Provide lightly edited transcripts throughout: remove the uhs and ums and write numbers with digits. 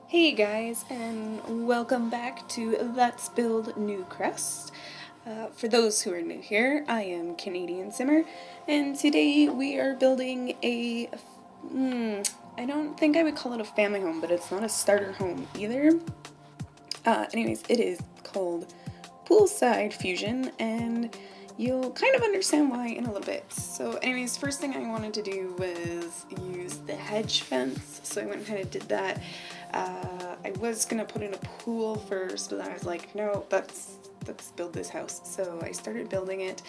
Hey guys, and welcome back to Let's Build Newcrest. For those who are new here, I am Canadian Simmer, and today we are building I don't think I would call it a family home, but it's not a starter home either. Anyways, it is called Poolside Fusion, and you'll kind of understand why in a little bit. So anyways, first thing I wanted to do was use the hedge fence, so I went ahead and did that. I was gonna put in a pool first, but then I was like, no, let's build this house. So I started building it,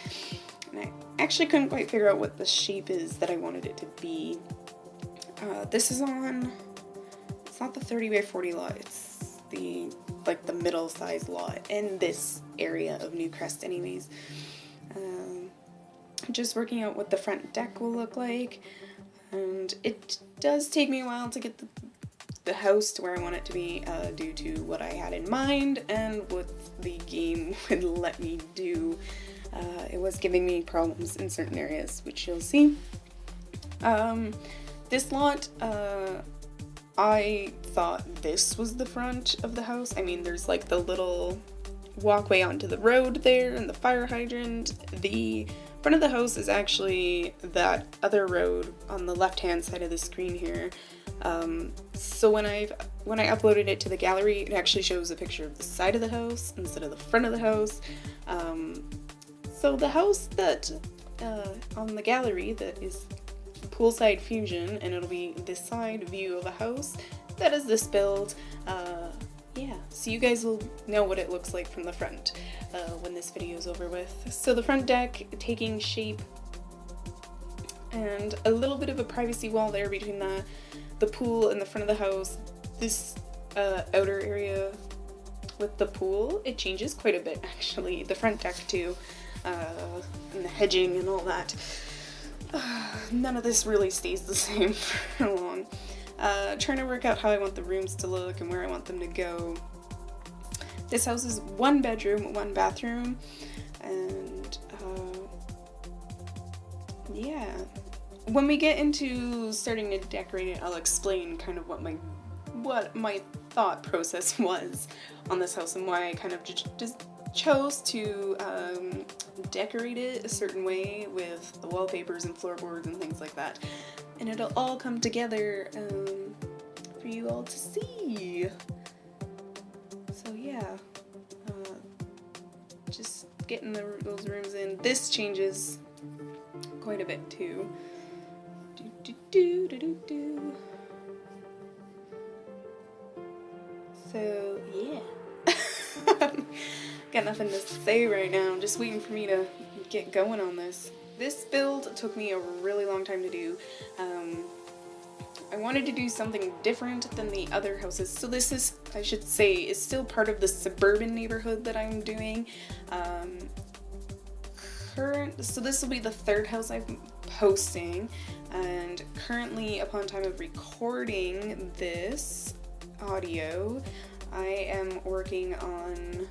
and I actually couldn't quite figure out what the shape is that I wanted it to be. This is on, it's not the 30 by 40 lot, it's the middle size lot in this area of Newcrest anyways. Just working out what the front deck will look like, and it does take me a while to get the house to where I want it to be, due to what I had in mind and what the game would let me do. It was giving me problems in certain areas, which you'll see. This lot, I thought this was the front of the house. I mean, there's like the little walkway onto the road there and the fire hydrant. The front of the house is actually that other road on the left hand side of the screen here. So when I uploaded it to the gallery, it actually shows a picture of the side of the house instead of the front of the house. So the house that on the gallery that is Poolside Fusion, and it'll be this side view of a house, that is this build. Yeah, so you guys will know what it looks like from the front when this video is over with. So the front deck taking shape, and a little bit of a privacy wall there between the pool and the front of the house. This outer area with the pool, it changes quite a bit actually. The front deck too, and the hedging and all that. None of this really stays the same for long. Trying to work out how I want the rooms to look and where I want them to go. This house is 1 bedroom, 1 bathroom, and yeah. When we get into starting to decorate it, I'll explain kind of what my thought process was on this house and why I kind of just chose to decorate it a certain way with the wallpapers and floorboards and things like that. And it'll all come together for you all to see. So yeah, just getting those rooms in. This changes quite a bit too. So yeah. Got nothing to say right now. I'm just waiting for me to get going on this. This build took me a really long time to do. I wanted to do something different than the other houses. So this is, I should say, is still part of the suburban neighborhood that I'm doing. So this will be the 3rd house I'm posting, and currently, upon time of recording this audio, I am working on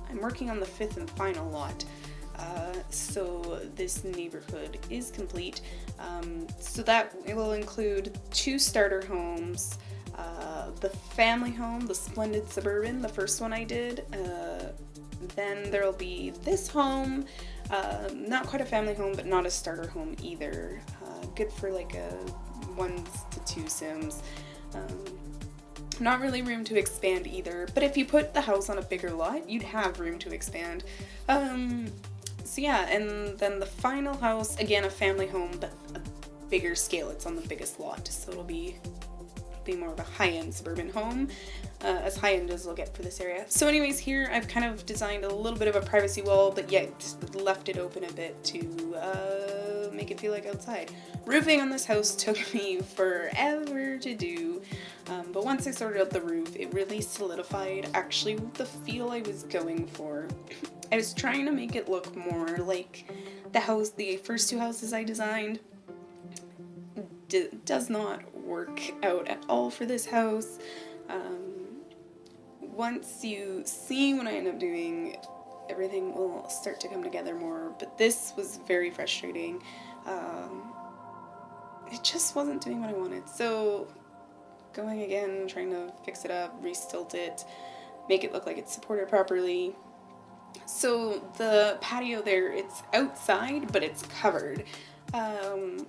the 5th and final lot. So this neighborhood is complete. So that it will include 2 starter homes, the family home, the Splendid Suburban, the first one I did. Then there'll be this home, not quite a family home, but not a starter home either. Good for like a 1 to 2 sims. Not really room to expand either, but if you put the house on a bigger lot, you'd have room to expand. So yeah, and then the final house, again a family home, but a bigger scale. It's on the biggest lot, so it'll be more of a high-end suburban home, as high-end as we'll get for this area. So anyways, here I've kind of designed a little bit of a privacy wall, but yet left it open a bit to make it feel like outside. Roofing on this house took me forever to do, but once I sorted out the roof, it really solidified actually the feel I was going for. I was trying to make it look more like the first 2 houses I designed. Does not work out at all for this house. Once you see what I end up doing, everything will start to come together more, but this was very frustrating. It just wasn't doing what I wanted. So going again, trying to fix it up, re-stilt it, make it look like it's supported properly. So the patio there, it's outside, but it's covered. I'm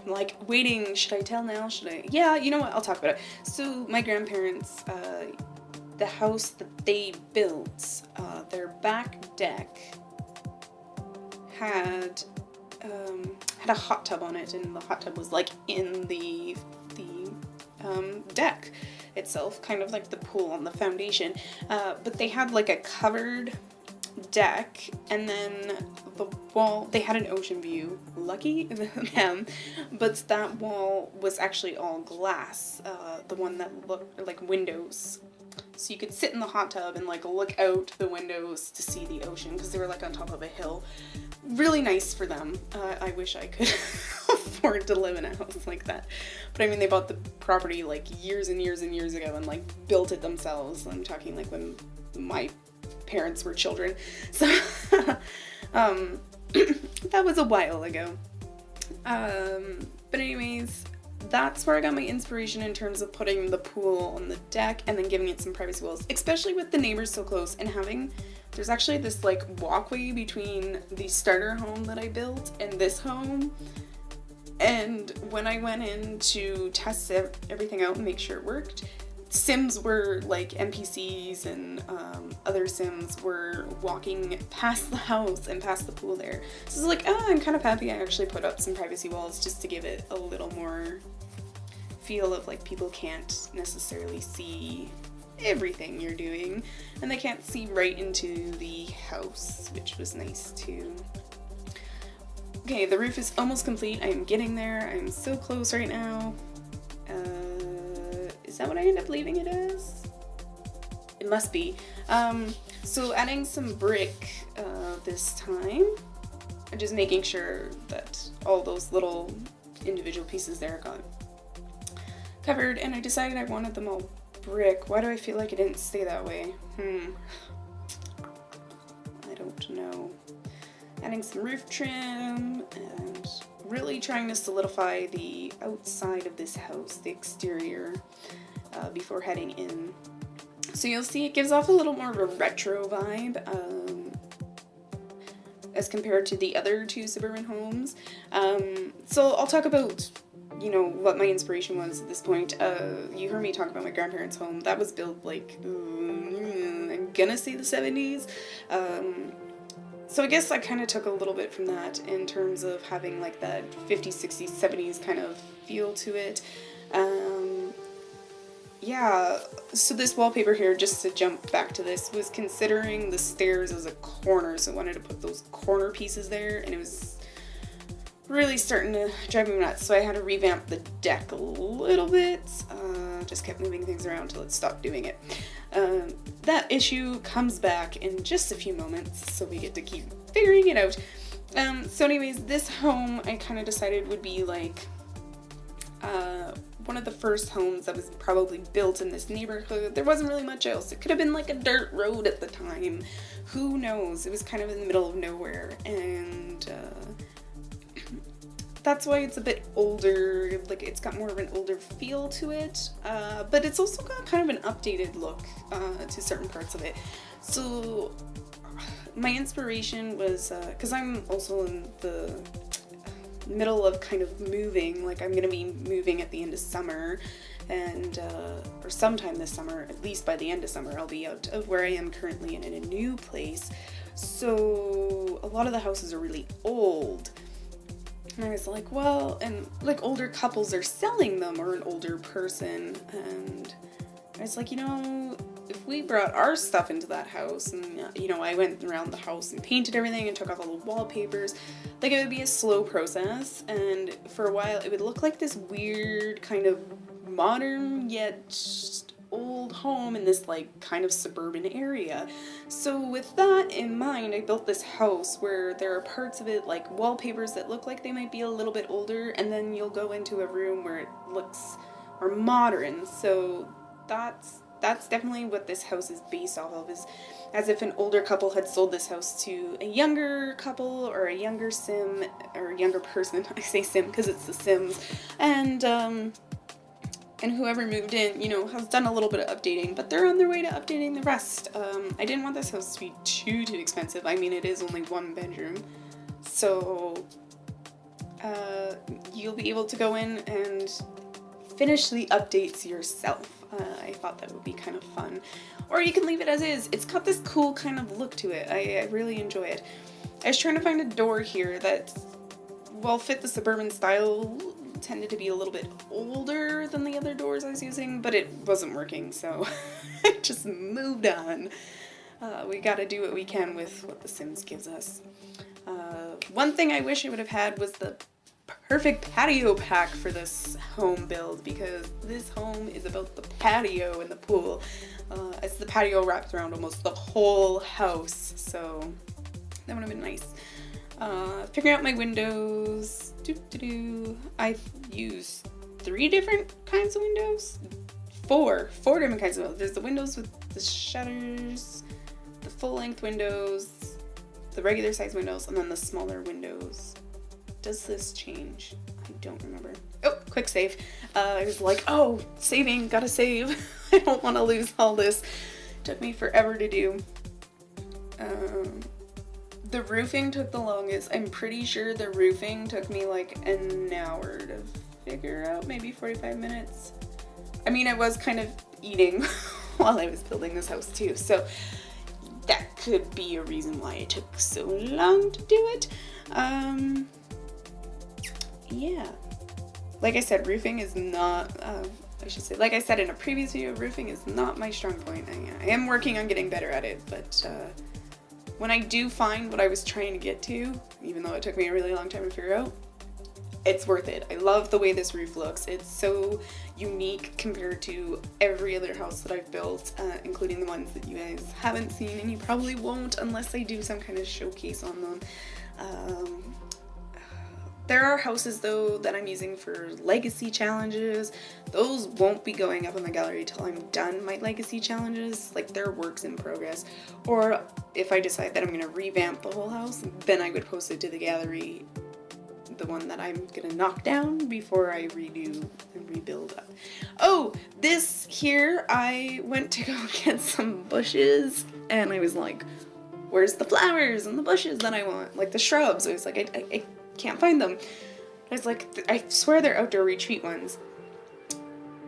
like waiting, should I tell now? Should I? Yeah, you know what? I'll talk about it. So my grandparents, the house that they built, their back deck had a hot tub on it, and the hot tub was like in the deck itself, kind of like the pool on the foundation, but they had like a covered deck, and then the wall, they had an ocean view, lucky them, but that wall was actually all glass, the one that looked like windows, so you could sit in the hot tub and like look out the windows to see the ocean, because they were like on top of a hill. Really nice for them. I wish I could afford to live in a house like that. But I mean, they bought the property like years and years and years ago and like built it themselves. I'm talking like when my parents were children. So that was a while ago. But anyways, that's where I got my inspiration in terms of putting the pool on the deck and then giving it some privacy walls, especially with the neighbors so close, and having, there's actually this like walkway between the starter home that I built and this home. And when I went in to test everything out and make sure it worked, Sims were like NPCs and other Sims were walking past the house and past the pool there. So it's like, oh, I'm kind of happy I actually put up some privacy walls just to give it a little more feel of like people can't necessarily see everything you're doing, and they can't see right into the house, which was nice too. Okay, the roof is almost complete. I am getting there. I'm so close right now. Is that what I end up leaving it as? It must be. So adding some brick this time. I'm just making sure that all those little individual pieces there got covered, and I decided I wanted them all brick. Why do I feel like it didn't stay that way? I don't know. Adding some roof trim and really trying to solidify the outside of this house, the exterior, before heading in. So you'll see it gives off a little more of a retro vibe as compared to the other two suburban homes. So I'll talk about, you know, what my inspiration was at this point. You heard me talk about my grandparents' home. That was built like, I'm gonna say the 70s. So I guess I kind of took a little bit from that in terms of having like that 50s, 60s, 70s kind of feel to it. Yeah, so this wallpaper here, just to jump back to this, was considering the stairs as a corner, so I wanted to put those corner pieces there, and it was really starting to drive me nuts, so I had to revamp the deck a little bit. Just kept moving things around until it stopped doing it. That issue comes back in just a few moments, so we get to keep figuring it out. So anyways, this home I kind of decided would be like one of the first homes that was probably built in this neighborhood. There wasn't really much else. It could have been like a dirt road at the time. Who knows? It was kind of in the middle of nowhere, and that's why it's a bit older. Like, it's got more of an older feel to it, but it's also got kind of an updated look to certain parts of it. So my inspiration was, because I'm also in the middle of kind of moving, like I'm gonna be moving at the end of summer, and or sometime this summer, at least by the end of summer, I'll be out of where I am currently and in a new place. So a lot of the houses are really old, and I was like, well, and like older couples are selling them, or an older person, and I was like, you know, if we brought our stuff into that house, and you know, I went around the house and painted everything and took off all the wallpapers, like it would be a slow process, and for a while it would look like this weird kind of modern yet old home in this like kind of suburban area. So with that in mind, I built this house where there are parts of it like wallpapers that look like they might be a little bit older, and then you'll go into a room where it looks more modern. So that's that's definitely what this house is based off of, is as if an older couple had sold this house to a younger couple or a younger sim or a younger person. I say sim because it's the Sims, and whoever moved in, you know, has done a little bit of updating, but they're on their way to updating the rest. I didn't want this house to be too expensive. I mean, it is only 1 bedroom, so you'll be able to go in and finish the updates yourself. I thought that would be kind of fun. Or you can leave it as is. It's got this cool kind of look to it. I really enjoy it. I was trying to find a door here that, well, fit the suburban style. Tended to be a little bit older than the other doors I was using, but it wasn't working, so I just moved on. We gotta do what we can with what The Sims gives us. One thing I wish I would have had was the perfect patio pack for this home build, because this home is about the patio and the pool. As the patio wraps around almost the whole house, so that would have been nice. Figuring out my windows. I've used 3 different kinds of windows. 4 different kinds of windows. There's the windows with the shutters, the full-length windows, the regular size windows, and then the smaller windows. Does this change? I don't remember. Oh, quick save. I was like, oh, saving, gotta save. I don't want to lose all this. Took me forever to do. The roofing took the longest. I'm pretty sure the roofing took me like an hour to figure out, maybe 45 minutes. I mean, I was kind of eating while I was building this house too, so that could be a reason why it took so long to do it. Yeah. Like I said, roofing is not, I should say, like I said in a previous video, roofing is not my strong point. I am working on getting better at it, but when I do find what I was trying to get to, even though it took me a really long time to figure out, it's worth it. I love the way this roof looks. It's so unique compared to every other house that I've built, including the ones that you guys haven't seen, and you probably won't unless I do some kind of showcase on them. There are houses though that I'm using for legacy challenges. Those won't be going up in the gallery till I'm done my legacy challenges, like they're works in progress. Or if I decide that I'm gonna revamp the whole house, then I would post it to the gallery, the one that I'm gonna knock down before I redo and rebuild up. Oh, this here, I went to go get some bushes and I was like, where's the flowers and the bushes that I want? Like the shrubs. I was like, I can't find them. I was like, I swear they're outdoor retreat ones.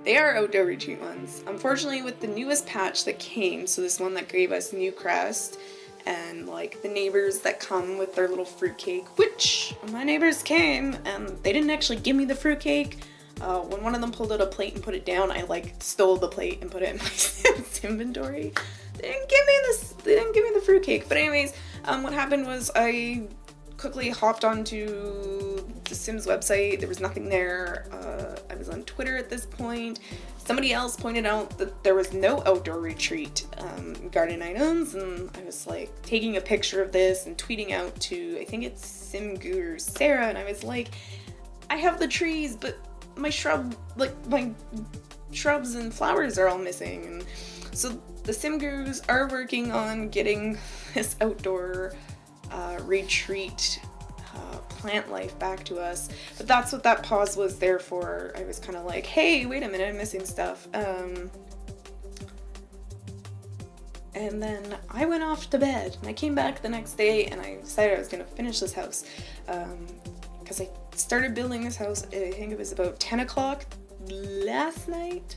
They are outdoor retreat ones. Unfortunately, with the newest patch that came, so this one that gave us Newcrest, and like the neighbors that come with their little fruitcake, which my neighbors came and they didn't actually give me the fruitcake. When one of them pulled out a plate and put it down, I like stole the plate and put it in my inventory. They didn't give me the fruitcake. But anyways, what happened was I quickly hopped onto the Sims website. There was nothing there. I was on Twitter at this point. Somebody else pointed out that there was no outdoor retreat garden items, and I was like taking a picture of this and tweeting out to, I think it's Sim Guru Sarah, and I was like, I have the trees, but my shrubs and flowers are all missing. And so the Sim Gurus are working on getting this outdoor retreat plant life back to us, but that's what that pause was there for. I was kind of like, hey, wait a minute, I'm missing stuff. And then I went off to bed and I came back the next day and I decided I was gonna finish this house, because I started building this house, I think it was about 10 o'clock last night.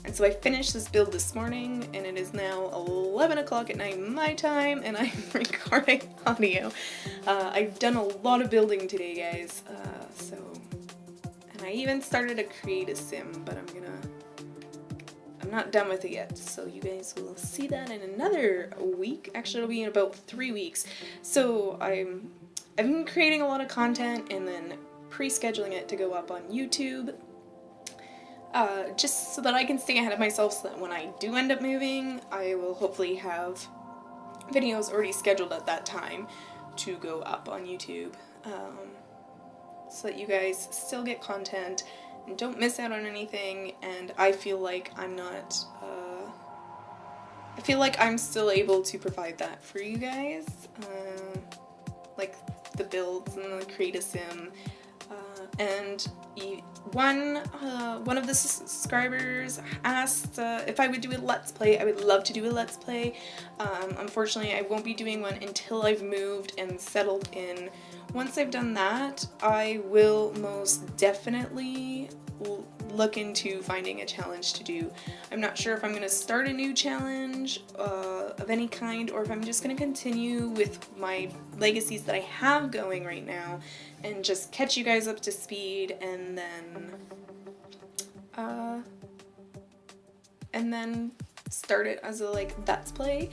And so I finished this build this morning, and it is now 11 o'clock at night my time, and I'm recording audio. I've done a lot of building today, guys, and I even started to create a sim, but I'm not done with it yet, so you guys will see that in another week. Actually, it'll be in about 3 weeks. So I've been creating a lot of content and then pre-scheduling it to go up on YouTube. Just so that I can stay ahead of myself, so that when I do end up moving, I will hopefully have videos already scheduled at that time to go up on YouTube, so that you guys still get content and don't miss out on anything, and I feel like I'm not I feel like I'm still able to provide that for you guys, like the builds and the create a sim. And one of the subscribers asked if I would do a Let's Play. I would love to do a Let's Play. Unfortunately, I won't be doing one until I've moved and settled in. Once I've done that, I will most definitely look into finding a challenge to do. I'm not sure if I'm going to start a new challenge of any kind, or if I'm just going to continue with my legacies that I have going right now and just catch you guys up to speed, and then start it as a like Let's Play.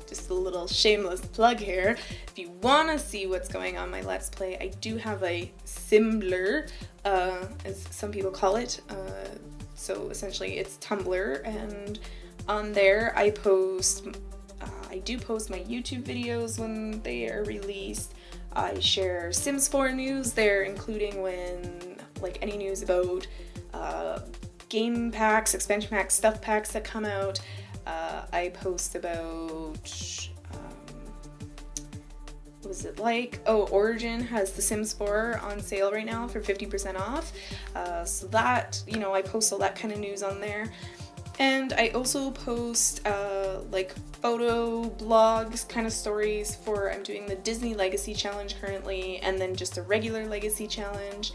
Just a little shameless plug here. If you want to see what's going on my Let's Play, I do have a Simbler, as some people call it. So essentially it's Tumblr, and on there I do post my YouTube videos when they are released. I share Sims 4 news there, including when, like, any news about game packs, expansion packs, stuff packs that come out. I post about, what was it like? Oh, Origin has The Sims 4 on sale right now for 50% off. So that, you know, I post all that kind of news on there. And I also post like photo blogs kind of stories for, I'm doing the Disney Legacy Challenge currently, and then just a regular Legacy Challenge.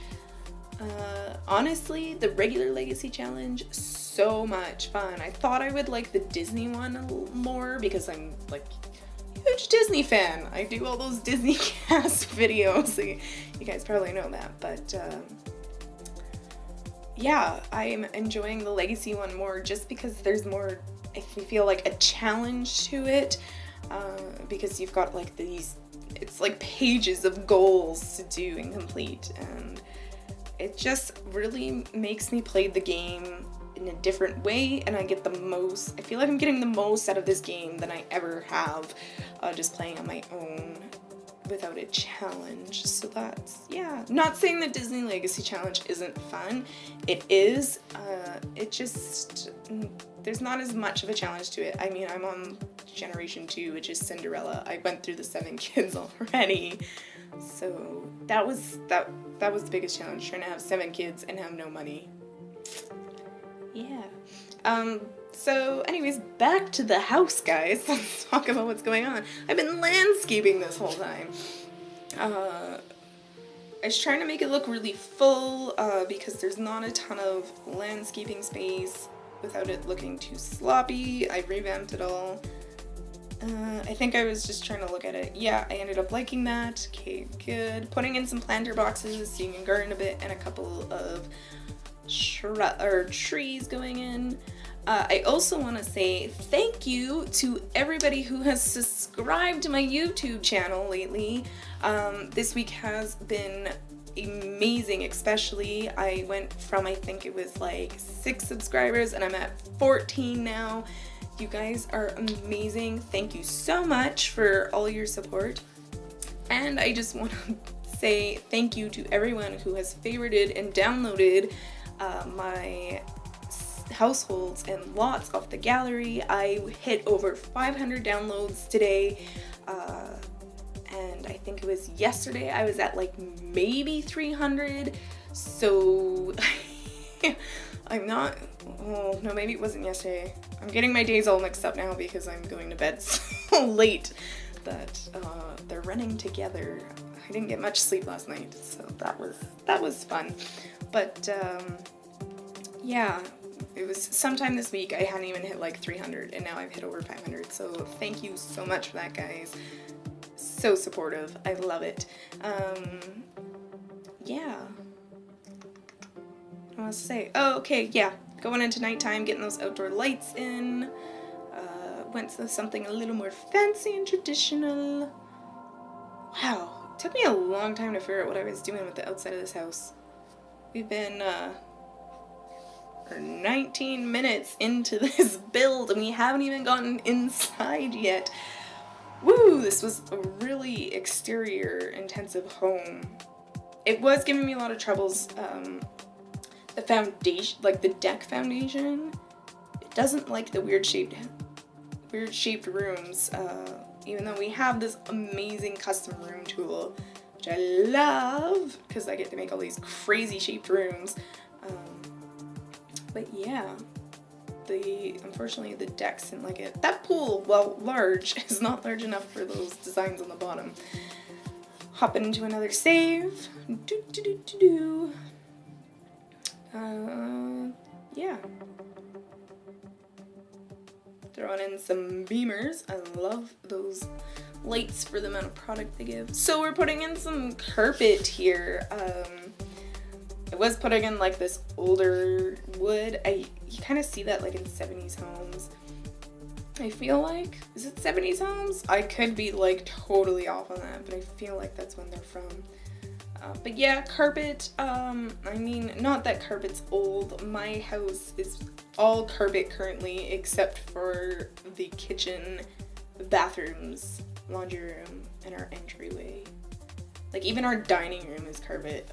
Honestly, the regular Legacy Challenge, so much fun. I thought I would like the Disney one a little more because I'm like a huge Disney fan. I do all those Disney cast videos. You guys probably know that, but yeah, I'm enjoying the Legacy one more just because there's more, I feel like, a challenge to it, because you've got like these, it's like pages of goals to do and complete, and it just really makes me play the game in a different way, and I get the most, I feel like I'm getting the most out of this game than I ever have just playing on my own without a challenge. So that's, yeah, not saying the Disney Legacy Challenge isn't fun. It is. It just, there's not as much of a challenge to it. I mean, I'm on Generation 2, which is Cinderella. I went through the 7 kids already. So that was the biggest challenge, trying to have 7 kids and have no money. Yeah. So anyways, back to the house, guys. Let's talk about what's going on. I've been landscaping this whole time. I was trying to make it look really full, because there's not a ton of landscaping space without it looking too sloppy. I revamped it all. I think I was just trying to look at it. Yeah, I ended up liking that. Okay, good. Putting in some planter boxes so you can garden a bit, and a couple of trees going in. I also want to say thank you to everybody who has subscribed to my YouTube channel lately. This week has been amazing, especially I went from, I think it was like 6 subscribers, and I'm at 14 now. You guys are amazing. Thank you so much for all your support. And I just want to say thank you to everyone who has favorited and downloaded my households and lots off the gallery. I hit over 500 downloads today, and I think it was yesterday I was at like maybe 300, so I'm not, oh no, maybe it wasn't yesterday. I'm getting my days all mixed up now because I'm going to bed so late that they're running together. I didn't get much sleep last night, so that was fun. But yeah, it was sometime this week I hadn't even hit like 300, and now I've hit over 500, so thank you so much for that, guys. So supportive. I love it. Yeah. What else to say? Oh, okay, yeah. Going into nighttime, getting those outdoor lights in. Went to something a little more fancy and traditional. Wow. It took me a long time to figure out what I was doing with the outside of this house. We've been, 19 minutes into this build, and we haven't even gotten inside yet. Woo! This was a really exterior intensive home. It was giving me a lot of troubles. The foundation, like the deck foundation, it doesn't like the weird shaped rooms, even though we have this amazing custom room tool, which I love because I get to make all these crazy shaped rooms. But yeah, unfortunately the decks didn't like it. That pool, while large, is not large enough for those designs on the bottom. Hop into another save. Yeah. Throwing in some beamers. I love those lights for the amount of product they give. So we're putting in some carpet here. I was putting in like this older wood. You kind of see that like in 70s homes. I feel like, is it 70s homes? I could be like totally off on that, but I feel like that's when they're from. But yeah, carpet, I mean, not that carpet's old. My house is all carpet currently, except for the kitchen, bathrooms, laundry room, and our entryway. Like, even our dining room is carpet.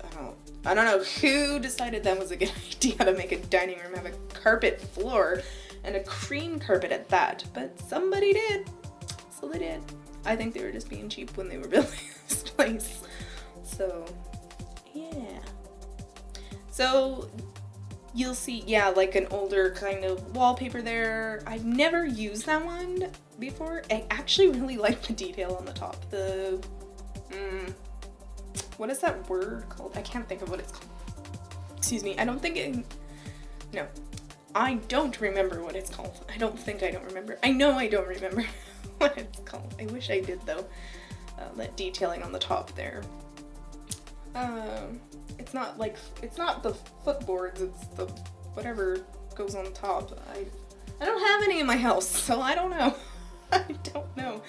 I don't know who decided that was a good idea to make a dining room have a carpet floor and a cream carpet at that, but somebody did. So they did. I think they were just being cheap when they were building this place. So, yeah. So, you'll see, yeah, like an older kind of wallpaper there. I've never used that one before. I actually really like the detail on the top. The, what is that word called? I can't think of what it's called. Excuse me, I don't remember what it's called. I don't remember. I know I don't remember what it's called. I wish I did though. That detailing on the top there. It's not the footboards, it's the whatever goes on top. I don't have any in my house, so I don't know. I don't know.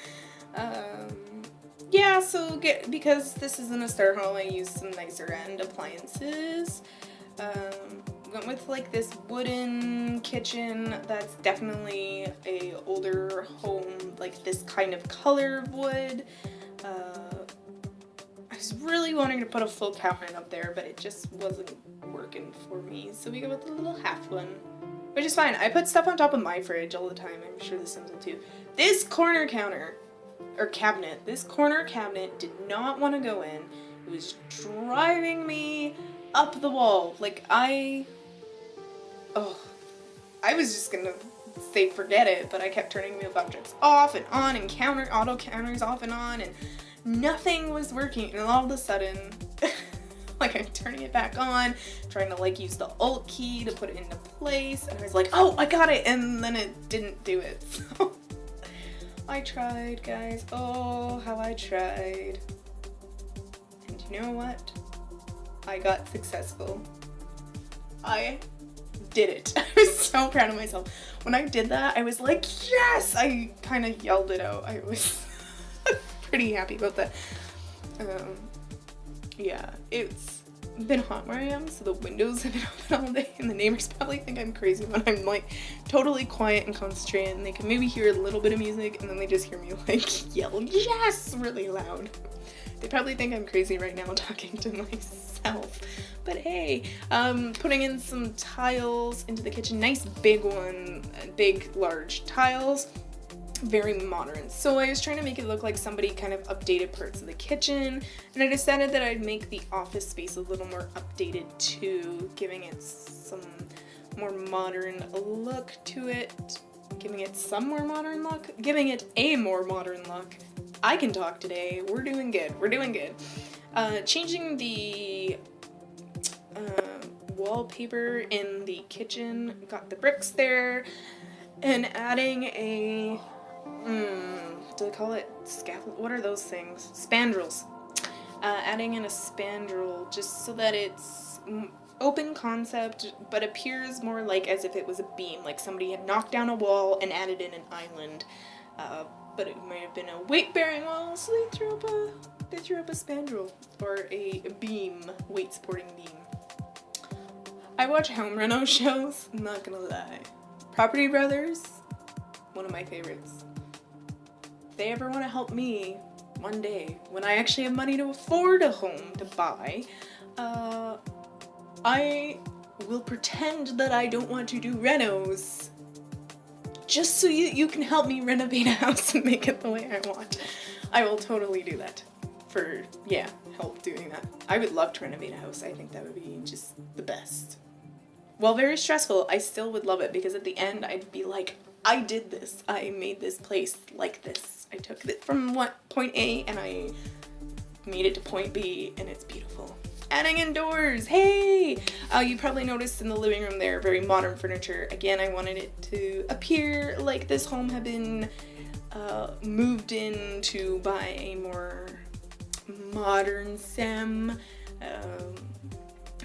Yeah, so because this isn't a starter home, I used some nicer end appliances. Went with like this wooden kitchen that's definitely a older home, like this kind of color of wood. I was really wanting to put a full cabinet up there, but it just wasn't working for me. So we go with the little half one, which is fine. I put stuff on top of my fridge all the time. I'm sure the Sims will too. This corner cabinet did not want to go in. It was driving me up the wall. Like I was just gonna say forget it, but I kept turning move objects off and on and auto counters off and on, and nothing was working. And all of a sudden, like I'm turning it back on, trying to like use the Alt key to put it into place, and I was like, oh, I got it, and then it didn't do it. So I tried, guys. Oh, how I tried. And you know what? I got successful. I did it. I was so proud of myself. When I did that, I was like, yes! I kind of yelled it out. I was pretty happy about that. Yeah, it's been hot where I am, so the windows have been open all day, and the neighbors probably think I'm crazy when I'm like totally quiet and concentrated, and they can maybe hear a little bit of music, and then they just hear me like yell yes really loud. They probably think I'm crazy right now talking to myself. But hey, putting in some tiles into the kitchen. Nice big large tiles. Very modern. So I was trying to make it look like somebody kind of updated parts of the kitchen, and I decided that I'd make the office space a little more updated too, giving it some more modern look to it. Giving it some more modern look? Giving it a more modern look. I can talk today. We're doing good. We're doing good. Changing the wallpaper in the kitchen. Got the bricks there. And adding a... do they call it scaffold? What are those things? Spandrels. Adding in a spandrel just so that it's open concept, but appears more like as if it was a beam, like somebody had knocked down a wall and added in an island. But it may have been a weight-bearing wall, so they threw up a spandrel, or a beam, weight-supporting beam. I watch home reno shows, I'm not gonna lie. Property Brothers, one of my favorites. If they ever want to help me one day, when I actually have money to afford a home to buy, I will pretend that I don't want to do renos just so you can help me renovate a house and make it the way I want. I will totally do that for, yeah, help doing that. I would love to renovate a house. I think that would be just the best. While very stressful, I still would love it because at the end I'd be like, I did this. I made this place like this. I took it from point A and I made it to point B and it's beautiful. Adding indoors, hey! You probably noticed in the living room there, very modern furniture. Again, I wanted it to appear like this home had been moved into by a more modern Sim.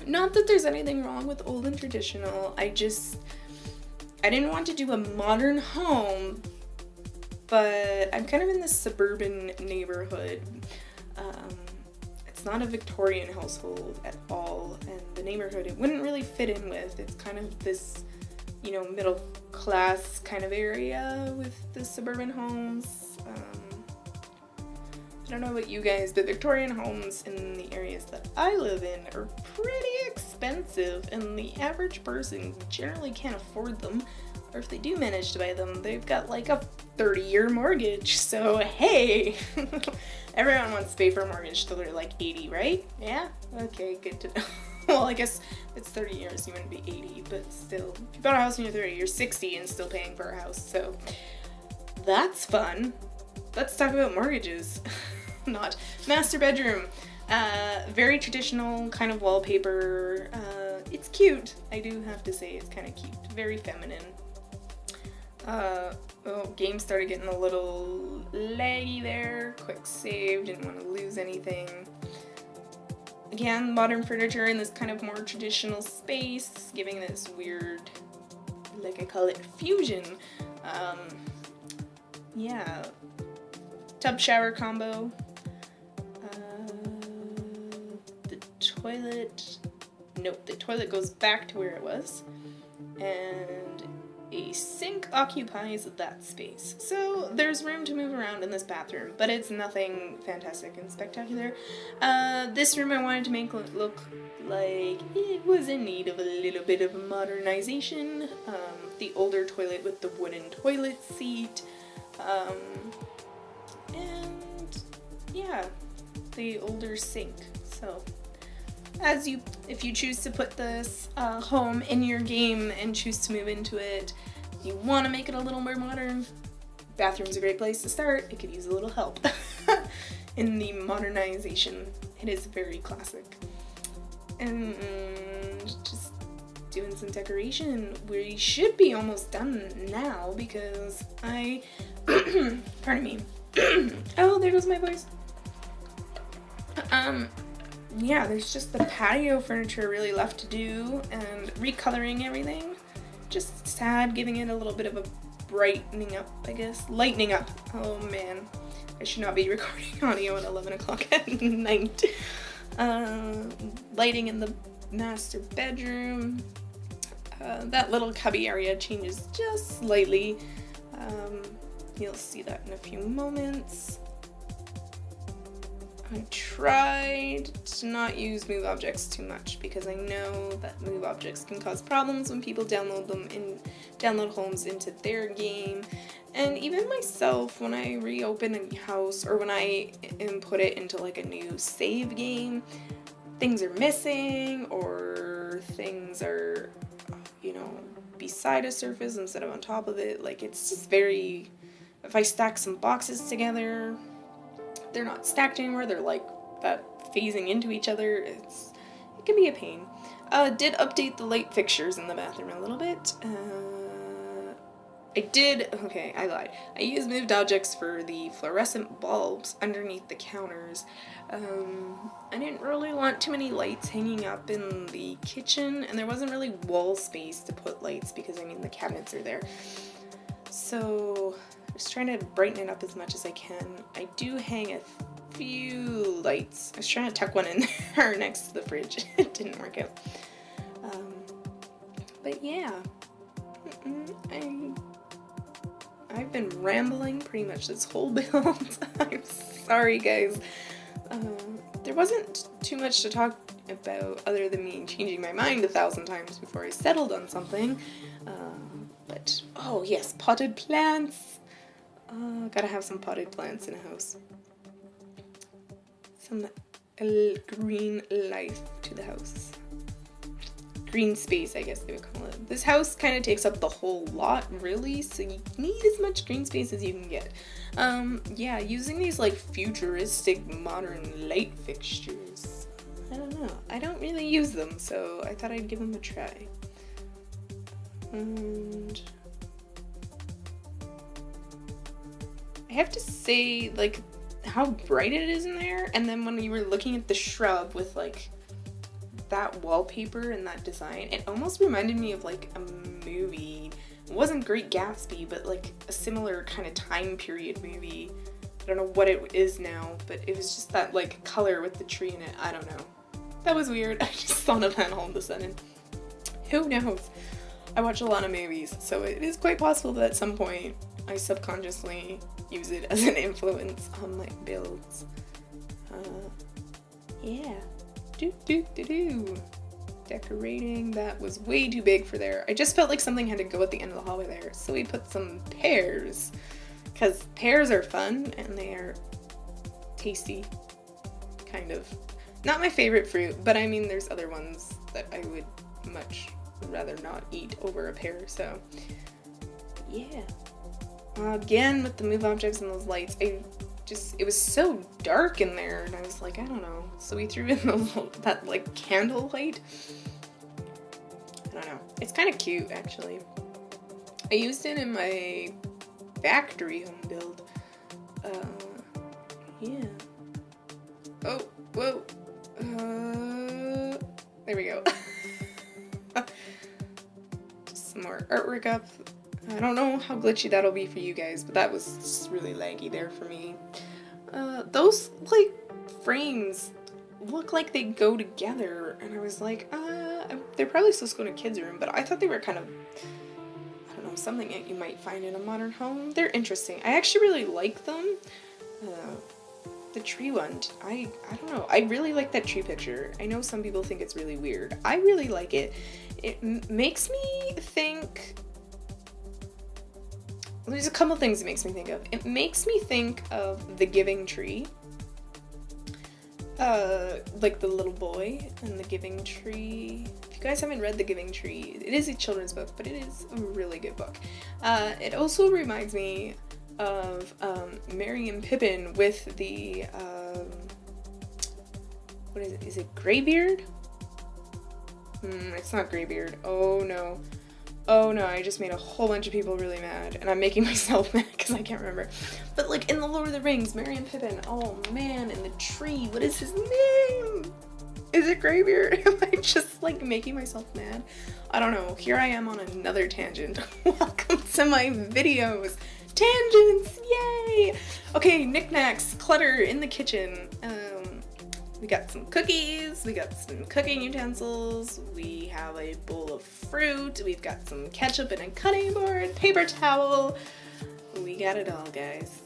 Not that there's anything wrong with old and traditional, I didn't want to do a modern home, but I'm kind of in this suburban neighborhood. It's not a Victorian household at all, and the neighborhood it wouldn't really fit in with. It's kind of this, you know, middle class kind of area with the suburban homes. I don't know about you guys, but Victorian homes in the areas that I live in are pretty expensive, and the average person generally can't afford them, or if they do manage to buy them, they've got like a 30-year mortgage. So hey, everyone wants to pay for a mortgage till they're like 80, right? Yeah? Okay, good to know. Well, I guess if it's 30 years, you wouldn't be 80, but still, if you bought a house when you're 30, you're 60 and still paying for a house, so that's fun. Let's talk about mortgages. Not. Master bedroom. Very traditional kind of wallpaper. It's cute. I do have to say it's kind of cute. Very feminine. Game started getting a little laggy there. Quick save. Didn't want to lose anything. Again, modern furniture in this kind of more traditional space, giving this weird, like I call it, fusion. Yeah. Tub shower combo. Toilet, nope, the toilet goes back to where it was, and a sink occupies that space. So there's room to move around in this bathroom, but it's nothing fantastic and spectacular. This room I wanted to make look like it was in need of a little bit of modernization. The older toilet with the wooden toilet seat, and yeah, the older sink. So if you choose to put this home in your game and choose to move into it, you want to make it a little more modern, bathroom's a great place to start. It could use a little help in the modernization. It is very classic. And just doing some decoration. We should be almost done now because pardon me. Oh, there goes my voice. Yeah, there's just the patio furniture really left to do, and recoloring everything. Just sad, giving it a little bit of a brightening up, I guess. Lightening up. Oh man, I should not be recording audio at 11 o'clock at night. Lighting in the master bedroom. That little cubby area changes just slightly. You'll see that in a few moments. I tried to not use move objects too much because I know that move objects can cause problems when people download homes into their game. And even myself, when I reopen a house or when I input it into like a new save game, things are missing or things are, you know, beside a surface instead of on top of it. Like it's just very, if I stack some boxes together, they're not stacked anymore, they're like that phasing into each other. It can be a pain. Did update the light fixtures in the bathroom a little bit. I lied. I used moved objects for the fluorescent bulbs underneath the counters. I didn't really want too many lights hanging up in the kitchen, and there wasn't really wall space to put lights because, I mean, the cabinets are there. So just trying to brighten it up as much as I can. I do hang a few lights. I was trying to tuck one in there next to the fridge. It didn't work out. But yeah, I've been rambling pretty much this whole build. I'm sorry, guys. There wasn't too much to talk about other than me changing my mind 1,000 times before I settled on something. But But, oh yes, potted plants. Gotta have some potted plants in a house. Some green life to the house. Green space, I guess they would call it. This house kind of takes up the whole lot, really, so you need as much green space as you can get. Yeah, using these like futuristic modern light fixtures, I don't know. I don't really use them, so I thought I'd give them a try. And I have to say, like, how bright it is in there, and then when you were looking at the shrub with like that wallpaper and that design, it almost reminded me of like a movie. It wasn't Great Gatsby, but like a similar kind of time period movie. I don't know what it is now, but it was just that like color with the tree in it. I don't know. That was weird. I just thought of that all of a sudden. Who knows? I watch a lot of movies, so it is quite possible that at some point I subconsciously use it as an influence on my builds. Yeah. Decorating, that was way too big for there. I just felt like something had to go at the end of the hallway there, so we put some pears, because pears are fun and they are tasty, kind of. Not my favorite fruit, but I mean there's other ones that I would much rather not eat over a pear, so yeah. Again, with the move objects and those lights, it was so dark in there, and I was like, I don't know. So we threw in that like candle light. I don't know. It's kind of cute, actually. I used it in my factory home build. Yeah. Oh, whoa. There we go. Just some more artwork up. I don't know how glitchy that'll be for you guys, but that was just really laggy there for me. Those, like, frames look like they go together, and I was like, they're probably supposed to go in a kid's room, but I thought they were kind of, I don't know, something that you might find in a modern home. They're interesting. I actually really like them. The tree one, I don't know. I really like that tree picture. I know some people think it's really weird. I really like it. It makes me think... There's a couple things it makes me think of. It makes me think of The Giving Tree. Like the little boy and The Giving Tree. If you guys haven't read The Giving Tree, it is a children's book, but it is a really good book. It also reminds me of Merry and Pippin with the, what is it? Is it Greybeard? It's not Greybeard. Oh no. Oh no, I just made a whole bunch of people really mad, and I'm making myself mad because I can't remember. But like in the Lord of the Rings, Merry and Pippin, oh man, in the tree, what is his name? Is it Greybeard? Am I just like making myself mad? I don't know. Here I am on another tangent. Welcome to my videos. Tangents, yay! Okay, knickknacks, clutter in the kitchen. We got some cookies, we got some cooking utensils, we have a bowl of fruit, we've got some ketchup and a cutting board, paper towel. We got it all, guys.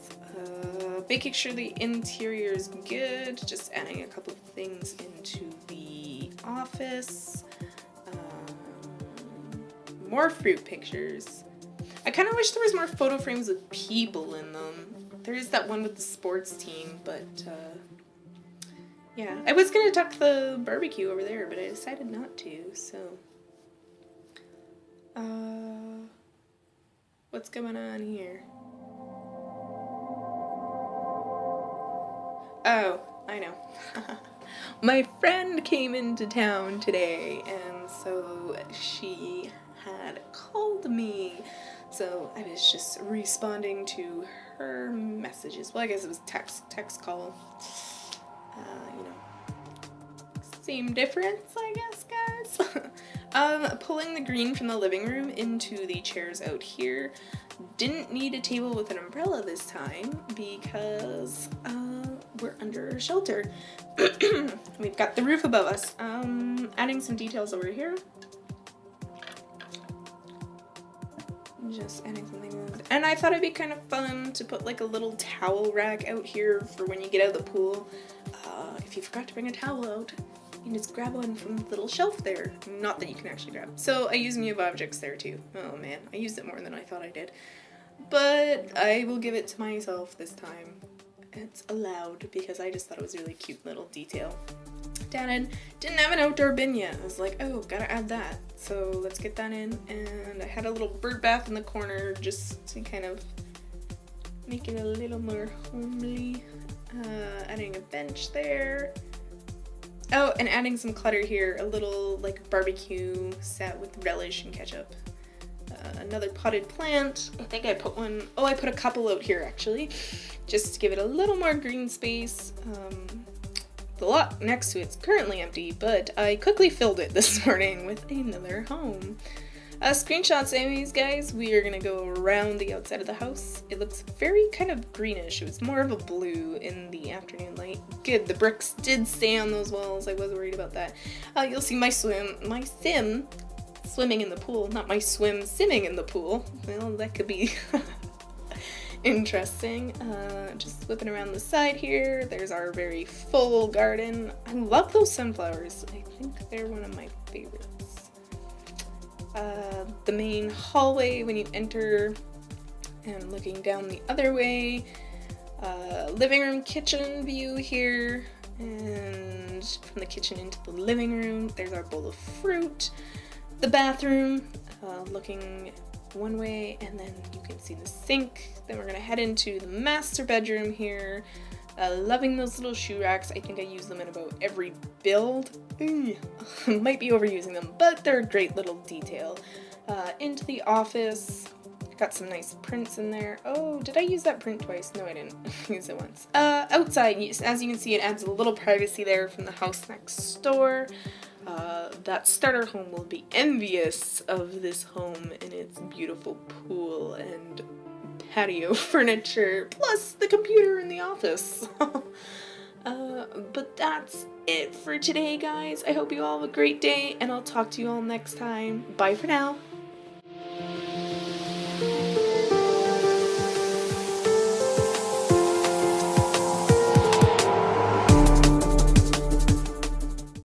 Making sure the interior is good, just adding a couple of things into the office. More fruit pictures. I kind of wish there was more photo frames with people in them. There is that one with the sports team, but yeah. I was gonna tuck the barbecue over there, but I decided not to, so. What's going on here? Oh, I know. My friend came into town today, and so she had called me. So I was just responding to her messages. Well, I guess it was text call. You know, same difference, I guess, guys. Pulling the green from the living room into the chairs out here. Didn't need a table with an umbrella this time because we're under a shelter. We've got the roof above us. Adding some details over here. Just adding something. And I thought it'd be kind of fun to put like a little towel rack out here for when you get out of the pool. If you forgot to bring a towel out, You can just grab one from the little shelf there. Not that you can actually grab. So I use Move Objects there too. Oh man, I used it more than I thought I did. But I will give it to myself this time. It's allowed because I just thought it was a really cute little detail. Dad didn't have an outdoor bin yet. I was like, oh, gotta add that. So let's get that in. And I had a little bird bath in the corner just to kind of make it a little more homely. Adding a bench there. Oh, and adding some clutter here. A little like barbecue set with relish and ketchup. Another potted plant. I think I put one, oh, I put a couple out here actually, just to give it a little more green space. The lot next to it's currently empty, but I quickly filled it this morning with another home. Screenshots anyways, guys. We are gonna go around the outside of the house. It looks very kind of greenish. It was more of a blue in the afternoon light. Good, the bricks did stay on those walls. I was worried about that. You'll see my sim swimming in the pool, not my simming in the pool. Well, that could be interesting. Just whipping around the side here. There's our very full garden. I love those sunflowers. I think they're one of my favorites. The main hallway when you enter, and looking down the other way. Living room, kitchen view here, and from the kitchen into the living room, there's our bowl of fruit. The bathroom, looking one way, and then you can see the sink. Then we're gonna head into the master bedroom here. Loving those little shoe racks. I think I use them in about every build. Might be overusing them, but they're a great little detail. Into the office. Got some nice prints in there. Oh, did I use that print twice? No, I didn't. Use it once. Outside, as you can see, it adds a little privacy there from the house next door. That starter home will be envious of this home and its beautiful pool and patio furniture, plus the computer in the office. But that's it for today, guys. I hope you all have a great day, and I'll talk to you all next time. Bye for now.